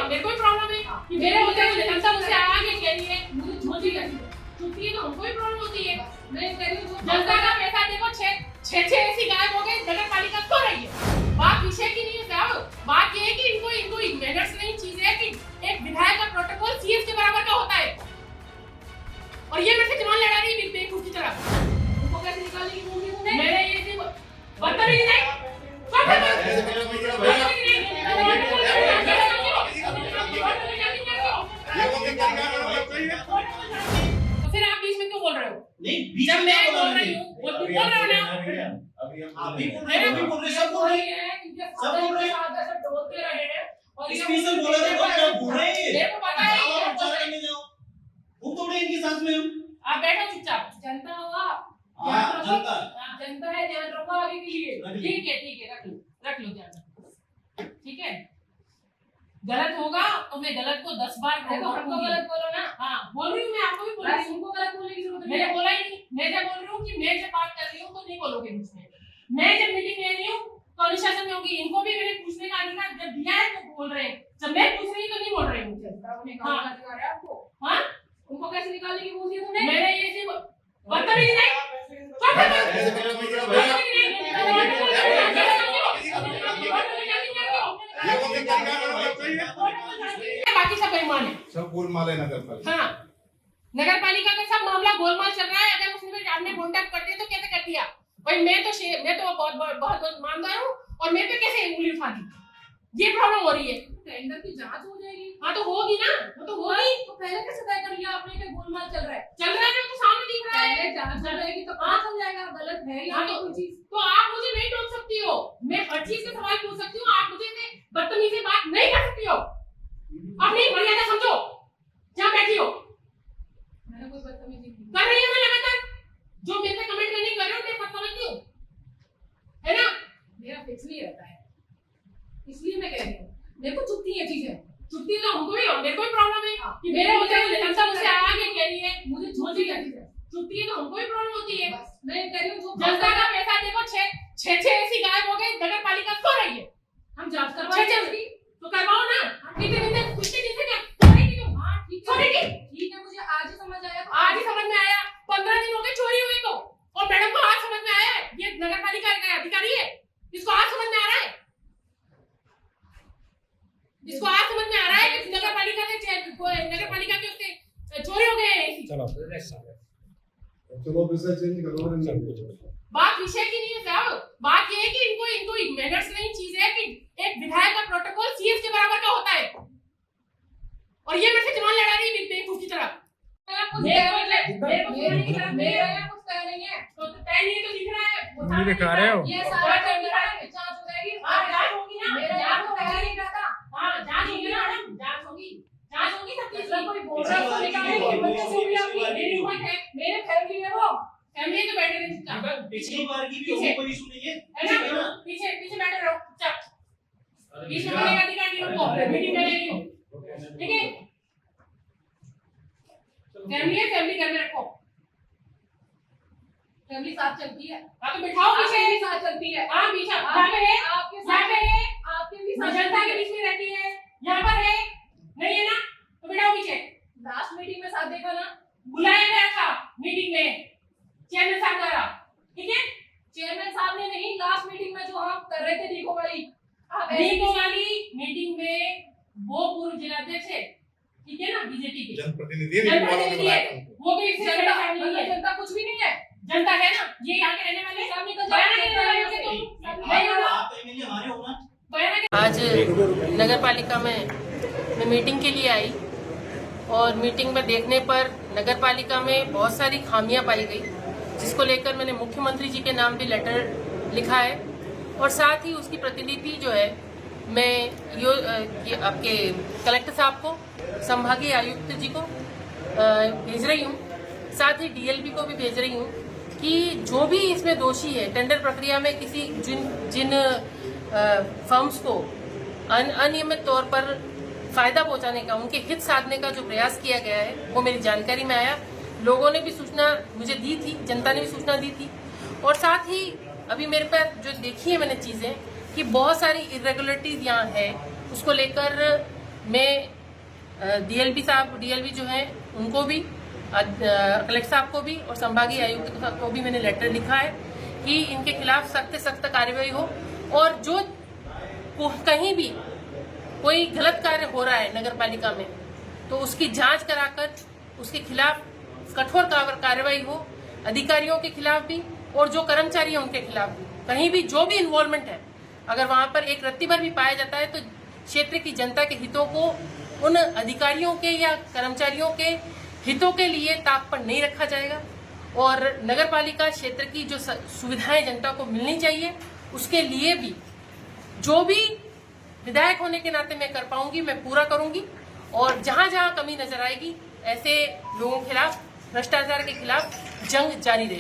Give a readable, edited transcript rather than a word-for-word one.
मेरे कोई प्रॉब्लम है कि मेरे होते हुए जनता मुझसे आगे कह रही है मुझे झूठी है, झूठी है तो हमको भी प्रॉब्लम होती है। मैं कह रही हूँ जनता का पैसा देखो छह ऐसी गायब हो गई नगर पालिका क्यों रही है। बात विषय की नहीं है साहब, बात ये है कि इनको मैनर्स नहीं चीज है कि एक विधायक का प्रोटोकॉल सीएस के बराबर का होता है और ये मेरे से चुनाव लड़ा रही है बेवकूफ की तरह। उनको कैसे निकालने की बोल रही हूं मेरे ये बदतमीजी नहीं तो फिर आप बीच में क्यों बोल रहे हो? नहीं जब मैं बोल रही हूँ वो भी बोल रहे हो ना, आप भी बोल रहे सब बोल रहे हैं सब बोल रहे हैं सब डोलते रहे हैं और स्पीकर बोला था तो क्या बोल रहे हैं? मेरे को पता है आप विचार करने जाओ वो तो नहीं इनके साथ में हम आप बैठो चुपचाप। जनता हो आप, हाँ जनता जनता है, ध्यान रखो आगे के लिए। ठीक है रख लो ध्यान, ठीक है। गलत होगा तो मैं गलत को 10 बार हमको गलत बोलो ना। हाँ बोल रही हूँ मैं, आपको भी बोल रही हूँ, उनको गलत बोलने की जरूरत नहीं। मैंने बोला ही नहीं, मैं जब बोल रही हूँ कि मैं जब बात कर रही हूँ तो नहीं बोलोगे मुझसे। मैं जब मीटिंग ले रही हूँ तो अनुशासन में होगी। इनको भी मैंने पूछने का अधिकार जब दिया है तो बोल रहे हैं, जब मैं पूछ रही तो नहीं बोल रही हूँ। हाँ अधिकार है आपको। हाँ उनको कैसे निकालने की बोल दी तुमने? मैंने ये सिर्फ बदतमीजी नहीं बाकी सब बेईमान है, सब गोलमाल है नगर पालिका। हाँ नगर पालिका का सब मामला गोलमाल चल रहा है। अगर उसमें आपने कॉन्टेक्ट कर दिया तो कैसे कर दिया भाई? मैं तो बहुत ईमानदार हूँ और मेरे पे कैसे उंगली उठा दी? ये प्रॉब्लम हो रही है। टेंडर की जांच हो जाएगी। हाँ तो होगी ना, वो तो होगी। तो पहले कैसे तय कर लिया आपने कि गोलमाल चल रहा है ना? तो सामने दिख रहा है। पहले जांच हो जाएगी तो पता चल जाएगा गलत है या नहीं कोई चीज। तो आप मुझे नहीं टोक सकती हो, मैं हर चीज के सवाल पूछ सकती हूँ। आप मुझे बदतमीजी से बात नहीं कर सकती हो। अपनी मर्यादा समझो जहाँ बैठी हो। मैंने कोई बदतमीजी कर रही है मैं लगातार, जो मेरे पे कमेंट नहीं कर रहे हो मैं सब समझती हूँ, है ना? मेरा फिक्स नहीं रहता है, इसलिए मैं कह रही हूँ। मेरे को चुपती है चीजें, चुपती तो हमको भी, मेरे को भी प्रॉब्लम है कि मेरे होते हुए जनता मुझसे आगे कह रही है मुझे झूठी है चीजें। चुपती है तो हमको भी प्रॉब्लम होती है। मैं कह रही हूँ जनता का पैसा देखो छह ऐसी गायब हो गई नगर पालिका क्यों रही है। हम जांच करवाएंगे तो करवाओ ना। ठीक है कुछ दिन से क्या छोड़ेगी तुम? हाँ ठीक है मुझे आज ही समझ आया। आज ही समझ में आया? 15 दिन हो गए चोरी हुई को और मैडम को आज समझ में आया है ये नगर पालिका का अधिकारी है। इसको आज समझ में आ रहा है, इसको आज समझ में आ रहा है कि नगर पालिका के उससे चोरी हो गए। चलो विषय चेंज करो। बात विषय की नहीं है साहब, बात ये है कि इनको मैनर्स नहीं चीज है कि एक विधायक का प्रोटोकॉल सीएस के बराबर का होता है और ये मेरे से चुनाव लड़ा रही है बेवकूफ की तरह। कुछ तय नहीं है तो तय नहीं है तो दिख रहा है दिखा रहे हो। ये सारा चल रहा है, जांच हो जाएगी। जांच होगी ना, मेरा जांच तो तैयार ही रहता। हाँ जांच होगी ना मैडम, जांच होगी सब चीज। कोई बोल रहा है तो निकालने की हिम्मत कैसे हुई आपकी? मेरी हिम्मत है, मेरे फैमिली है, वो फैमिली तो बैठे रहे चुपचाप। पिछली बार की भी होगी कोई इशू नहीं है है ना? पीछे बैठे रहो चुपचाप। बीच में बोलने का अधिकार नहीं हमको, मीटिंग में नहीं हो, ठीक है? फैमिली घर में रखो, फैमिली साथ चलती है। हाँ तो बिठाओ पीछे, भी साथ चलती है। हाँ पीछे यहाँ पे है, आपके भी जनता के बीच में रहती है, यहाँ पर है नहीं है ना? तो बिठाओ पीछे। लास्ट मीटिंग में साथ देखा ना, बुलाया गया था मीटिंग में चेयरमैन साहब द्वारा, ठीक है? चेयरमैन साहब ने नहीं, लास्ट मीटिंग में जो हम कर रहे थे नीको वाली मीटिंग में वो पूर्व जिलाध्यक्ष है, ठीक है ना, बीजेपी के जनप्रतिनिधि वो भी जनता कुछ भी नहीं है, जनता है ना, ये यहाँ के रहने वाले सब निकल जाए। आज नगर पालिका में मैं मीटिंग के लिए आई और मीटिंग में देखने पर नगर पालिका में बहुत सारी खामियां पाई गई, जिसको लेकर मैंने मुख्यमंत्री जी के नाम भी लेटर लिखा है और साथ ही उसकी प्रतिलिपि जो है मैं ये आपके कलेक्टर साहब को, संभागीय आयुक्त जी को भेज रही हूँ, साथ ही डीएलपी को भी भेज रही हूँ कि जो भी इसमें दोषी है टेंडर प्रक्रिया में किसी जिन फर्म्स को अनियमित तौर पर फायदा पहुंचाने का, उनके हित साधने का जो प्रयास किया गया है वो मेरी जानकारी में आया। लोगों ने भी सूचना मुझे दी थी, जनता ने भी सूचना दी थी और साथ ही अभी मेरे पास जो देखी है मैंने चीजें कि बहुत सारी इरेगुलरिटीज यहाँ है, उसको लेकर मैं डीएलबी जो है उनको भी, कलेक्टर साहब को भी और संभागीय आयुक्त को भी मैंने लेटर लिखा है कि इनके खिलाफ सख्त कार्रवाई हो, और जो कहीं भी कोई गलत कार्य हो रहा है नगर पालिका में तो उसकी जांच कराकर उसके खिलाफ कठोर कार्रवाई हो, अधिकारियों के खिलाफ भी और जो कर्मचारी हैं उनके खिलाफ भी। कहीं भी जो भी इन्वॉल्वमेंट है, अगर वहां पर एक रत्ती भर भी पाया जाता है तो क्षेत्र की जनता के हितों को उन अधिकारियों के या कर्मचारियों के हितों के लिए ताक पर नहीं रखा जाएगा। और नगर पालिका क्षेत्र की जो सुविधाएं जनता को मिलनी चाहिए उसके लिए भी जो भी विधायक होने के नाते मैं कर पाऊंगी मैं पूरा करूंगी, और जहां जहां कमी नजर आएगी ऐसे लोगों के खिलाफ, भ्रष्टाचार के खिलाफ जंग जारी रहेगी।